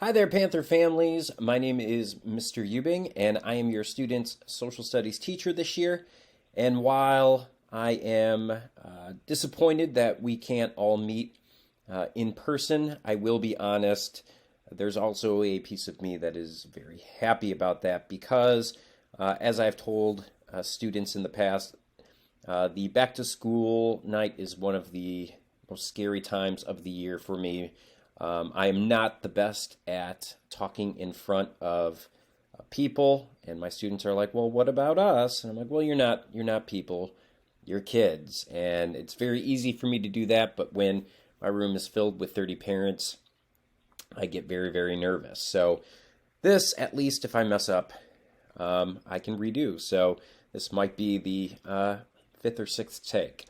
Hi there, Panther families. My name is Mr. Uebbing, and I am your student's social studies teacher this year. And while I am disappointed that we can't all meet in person, I will be honest, there's also a piece of me that is very happy about that because, as I've told students in the past, the back to school night is one of the most scary times of the year for me. I am not the best at talking in front of people, and my students are like, "Well, what about us?" And I'm like, "Well, you're not people, you're kids." And it's very easy for me to do that, but when my room is filled with 30 parents, I get very, very nervous. So this, at least if I mess up, I can redo. So this might be the fifth or sixth take.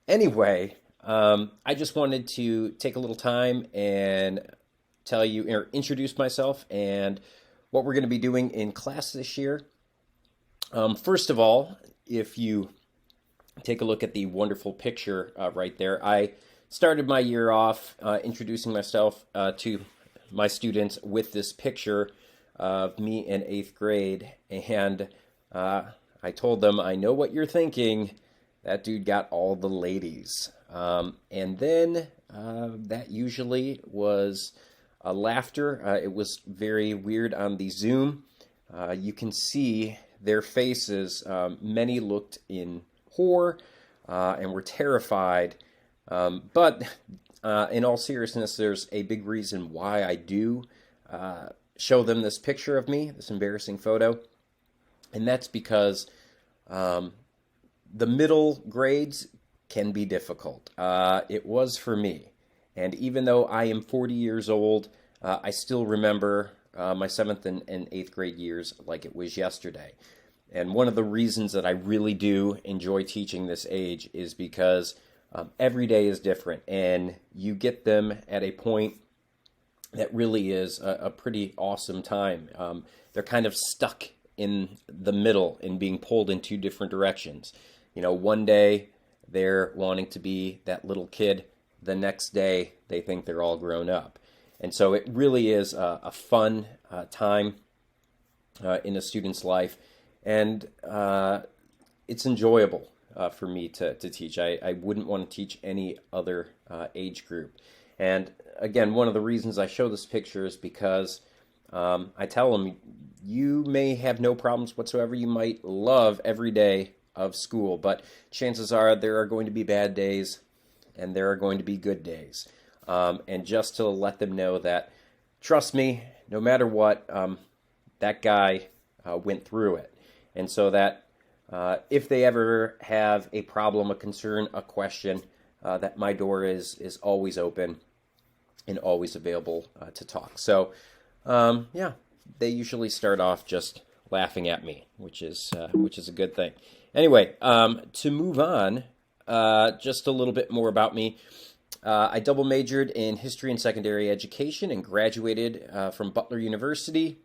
Anyway, I just wanted to take a little time and tell you or introduce myself and what we're going to be doing in class this year. First of all, if you take a look at the wonderful picture right there, I started my year off introducing myself to my students with this picture of me in 8th grade, and I told them, "I know what you're thinking. That dude got all the ladies." And then that usually was laughter. It was very weird on the Zoom. You can see their faces. Many looked in horror and were terrified. But in all seriousness, there's a big reason why I do show them this picture of me, this embarrassing photo. And that's because the middle grades can be difficult. It was for me. And even though I am 40 years old, I still remember my 7th and 8th grade years like it was yesterday. And one of the reasons that I really do enjoy teaching this age is because every day is different, and you get them at a point that really is a pretty awesome time. They're kind of stuck in the middle and being pulled in two different directions. You know, one day they're wanting to be that little kid. The next day, they think they're all grown up. And so it really is a fun time in a student's life. And it's enjoyable for me to teach. I wouldn't want to teach any other age group. And again, one of the reasons I show this picture is because I tell them, you may have no problems whatsoever. You might love every day of school, but chances are there are going to be bad days and there are going to be good days. And just to let them know that, trust me, no matter what, that guy went through it. And so that if they ever have a problem, a concern, a question, that my door is always open and always available to talk. So, yeah, they usually start off just laughing at me, which is a good thing. Anyway, to move on, just a little bit more about me. I double majored in history and secondary education and graduated from Butler University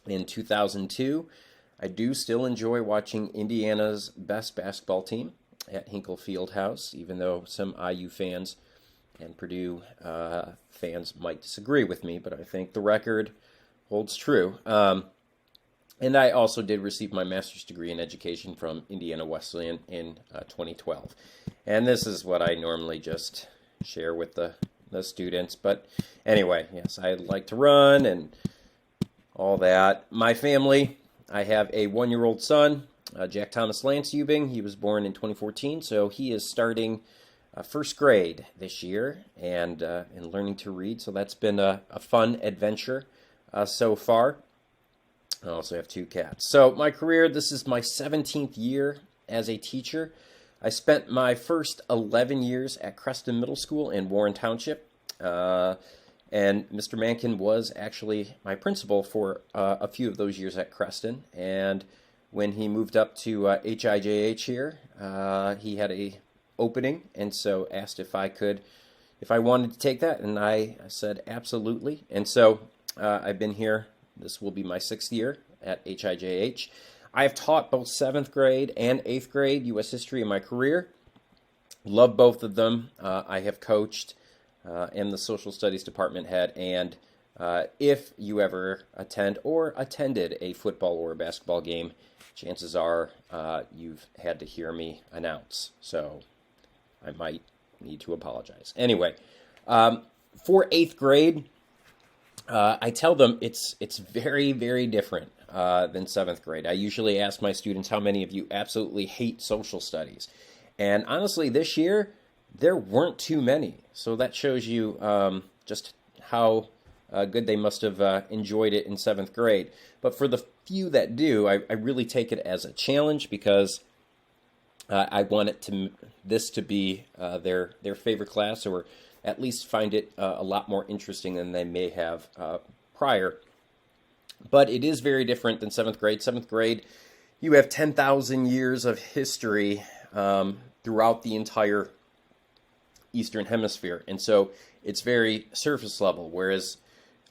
in 2002. I do still enjoy watching Indiana's best basketball team at Hinkle Fieldhouse, even though some IU fans and Purdue fans might disagree with me, but I think the record holds true. And I also did receive my master's degree in education from Indiana Wesleyan in 2012. And this is what I normally just share with the students. But anyway, yes, I like to run and all that. My family, I have a 1-year-old son, Jack Thomas Lance Uebbing. He was born in 2014, so he is starting first grade this year and learning to read. So that's been a fun adventure so far. I also have 2 cats. So my career, this is my 17th year as a teacher. I spent my first 11 years at Creston Middle School in Warren Township. And Mr. Mankin was actually my principal for a few of those years at Creston. And when he moved up to HIJH here, he had a opening, and so asked if I wanted to take that, and I said absolutely. And so I've been here. This will be my 6th year at HIJH. I have taught both 7th grade and 8th grade U.S. history in my career. Love both of them. I have coached, am the social studies department head, and if you ever attend or attended a football or a basketball game, chances are you've had to hear me announce. So I might need to apologize. Anyway, for 8th grade, I tell them it's very, very different than 7th grade. I usually ask my students, how many of you absolutely hate social studies? And honestly, this year, there weren't too many. So that shows you just how good they must have enjoyed it in 7th grade. But for the few that do, I really take it as a challenge, because I want this to be their favorite class, or at least find it a lot more interesting than they may have prior. But it is very different than 7th grade. 7th grade, you have 10,000 years of history throughout the entire Eastern Hemisphere. And so it's very surface level, whereas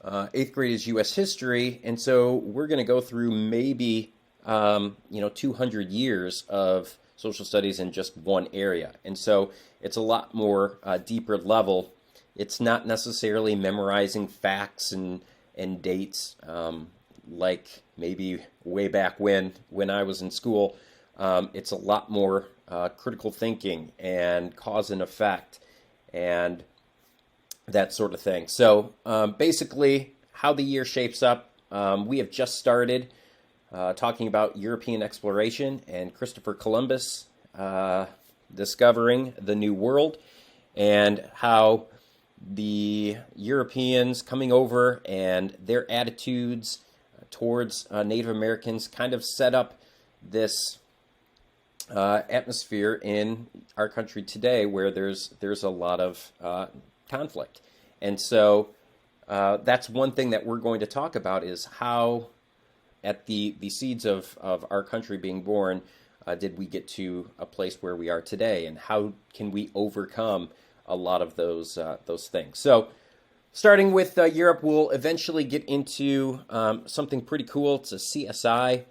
8th grade is U.S. history. And so we're going to go through maybe 200 years of social studies in just one area. And so it's a lot more deeper level. It's not necessarily memorizing facts and dates like maybe way back when I was in school. It's a lot more critical thinking and cause and effect and that sort of thing. So basically, how the year shapes up, we have just started talking about European exploration and Christopher Columbus discovering the New World, and how the Europeans coming over and their attitudes towards Native Americans kind of set up this atmosphere in our country today where there's a lot of conflict. And so that's one thing that we're going to talk about, is how at the seeds of our country being born, did we get to a place where we are today, and how can we overcome a lot of those things. So starting with Europe, we'll eventually get into something pretty cool. It's a CSI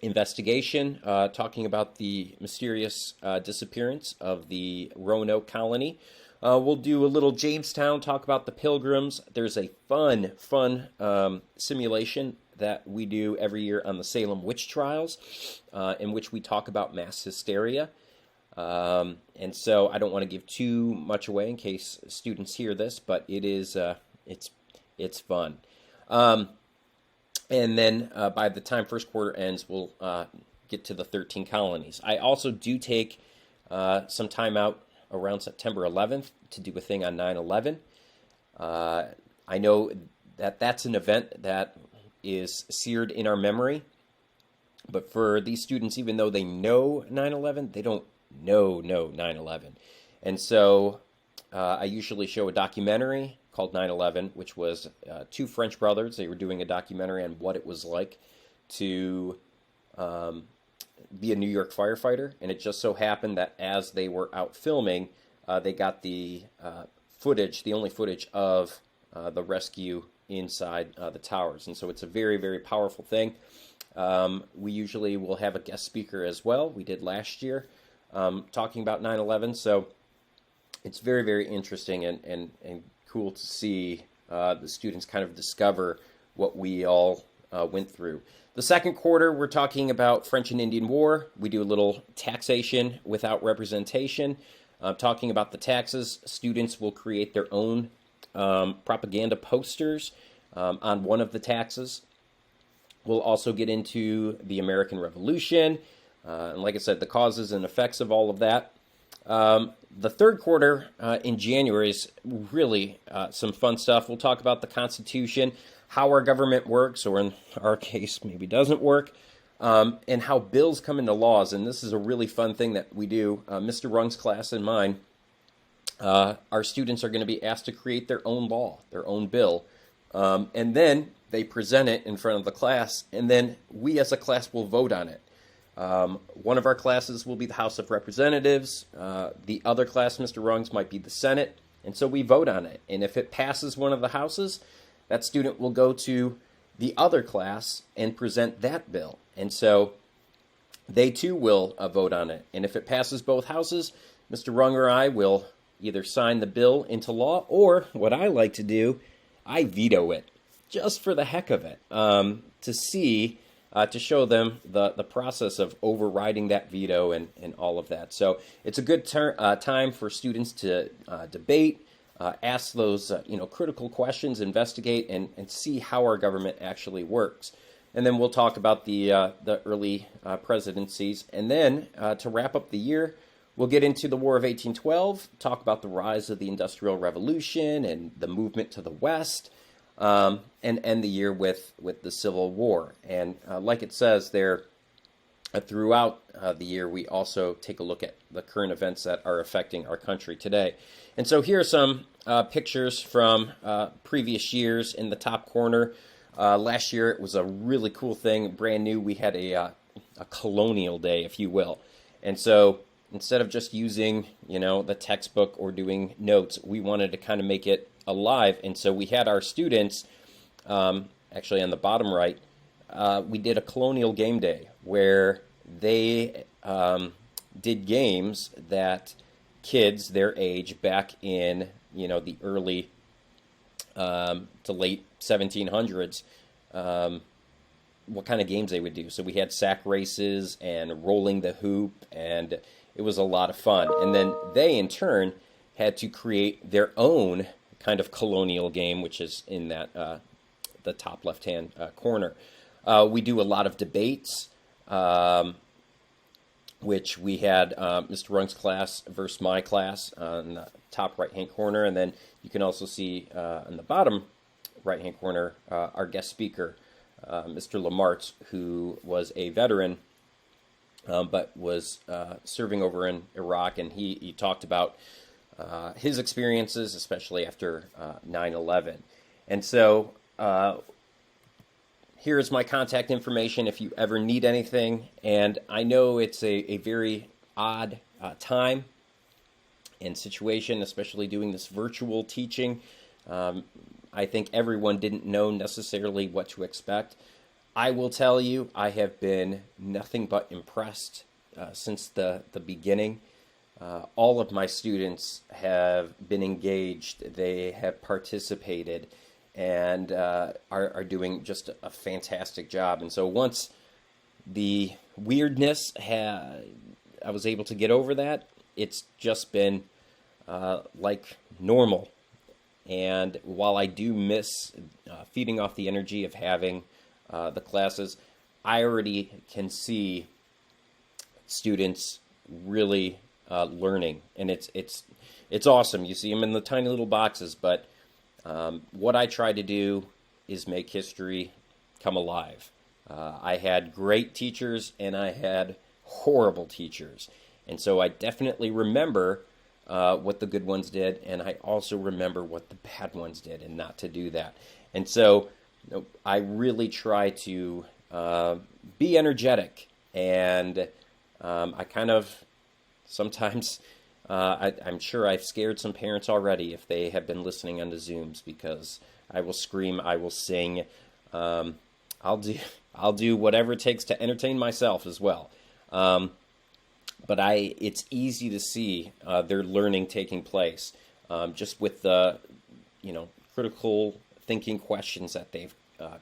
investigation talking about the mysterious disappearance of the Roanoke colony. We'll do a little Jamestown, talk about the Pilgrims. There's a fun simulation that we do every year on the Salem witch trials, in which we talk about mass hysteria. And so I don't want to give too much away in case students hear this, but it is it's fun. And then by the time first quarter ends, we'll get to the 13 colonies. I also do take some time out around September 11th to do a thing on 9/11. I know that that's an event that is seared in our memory, but for these students, even though they know 9/11, they don't know 9/11. And so I usually show a documentary called 9/11, which was two French brothers. They were doing a documentary on what it was like to be a New York firefighter, and it just so happened that as they were out filming, they got the footage, the only footage of the rescue inside the towers. And so it's a very, very powerful thing. We usually will have a guest speaker as well. We did last year talking about 9/11. So it's very, very interesting and cool to see the students kind of discover what we all went through. The second quarter, we're talking about French and Indian War. We do a little taxation without representation. Talking about the taxes, students will create their own propaganda posters on one of the taxes. We'll also get into the American Revolution, and like I said, the causes and effects of all of that. The third quarter in January is really some fun stuff. We'll talk about the Constitution, how our government works, or in our case, maybe doesn't work, and how bills come into laws. And this is a really fun thing that we do. Mr. Rung's class and mine, our students are going to be asked to create their own law, their own bill, and then they present it in front of the class, and then we as a class will vote on it. One of our classes will be the House of Representatives. The other class, Mr. Rung's, might be the Senate, and so we vote on it. And if it passes one of the houses, that student will go to the other class and present that bill. And so they too will vote on it. And if it passes both houses, Mr. Rung or I will either sign the bill into law, or what I like to do, I veto it just for the heck of it, to show them the process of overriding that veto and all of that. So it's a good time for students to debate, ask those critical questions, investigate, and see how our government actually works. And then we'll talk about the early presidencies. And then to wrap up the year, we'll get into the War of 1812, talk about the rise of the Industrial Revolution and the movement to the West, and end the year with the Civil War. And like it says there, throughout the year, we also take a look at the current events that are affecting our country today. And so here are some pictures from previous years in the top corner. Last year, it was a really cool thing, brand new. We had a colonial day, if you will. And so instead of just using, the textbook or doing notes, we wanted to kind of make it alive. And so we had our students, actually on the bottom right, we did a colonial game day where they did games that kids their age back in, the early to late 1700s, what kind of games they would do. So we had sack races and rolling the hoop, and it was a lot of fun. And then they, in turn, had to create their own kind of colonial game, which is in that the top left-hand corner. We do a lot of debates, which we had Mr. Rung's class versus my class in the top right-hand corner, and then you can also see on the bottom right-hand corner our guest speaker, Mr. Lamartz, who was a veteran but was serving over in Iraq, and he talked about his experiences, especially after 9/11. And so here's my contact information if you ever need anything. And I know it's a very odd time and situation, especially doing this virtual teaching. I think everyone didn't know necessarily what to expect. I will tell you, I have been nothing but impressed since the beginning. All of my students have been engaged. They have participated and are doing just a fantastic job. And so once the weirdness I was able to get over that, it's just been like normal. And while I do miss feeding off the energy of having the classes, I already can see students really learning, and it's awesome. You see them in the tiny little boxes, but what I try to do is make history come alive. I had great teachers and I had horrible teachers, and so I definitely remember what the good ones did, and I also remember what the bad ones did, and not to do that. And so I really try to be energetic, and I kind of sometimes I'm sure I've scared some parents already if they have been listening on the Zooms, because I will scream, I will sing, I'll do whatever it takes to entertain myself as well. But it's easy to see their learning taking place just with the critical thinking questions that they've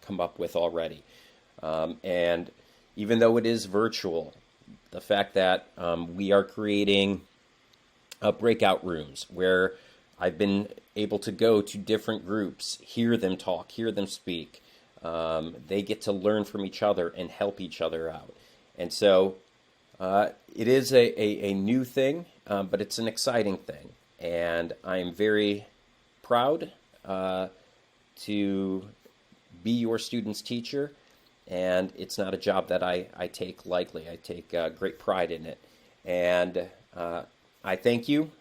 come up with already. And even though it is virtual, the fact that we are creating breakout rooms where I've been able to go to different groups, hear them talk, hear them speak. They get to learn from each other and help each other out. And so it is a new thing, but it's an exciting thing. And I'm very proud to be your student's teacher. And it's not a job that I take lightly. I take great pride in it. And I thank you,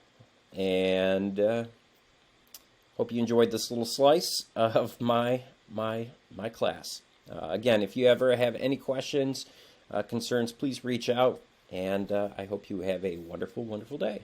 and hope you enjoyed this little slice of my class. Again, if you ever have any questions, concerns, please reach out, and I hope you have a wonderful, wonderful day.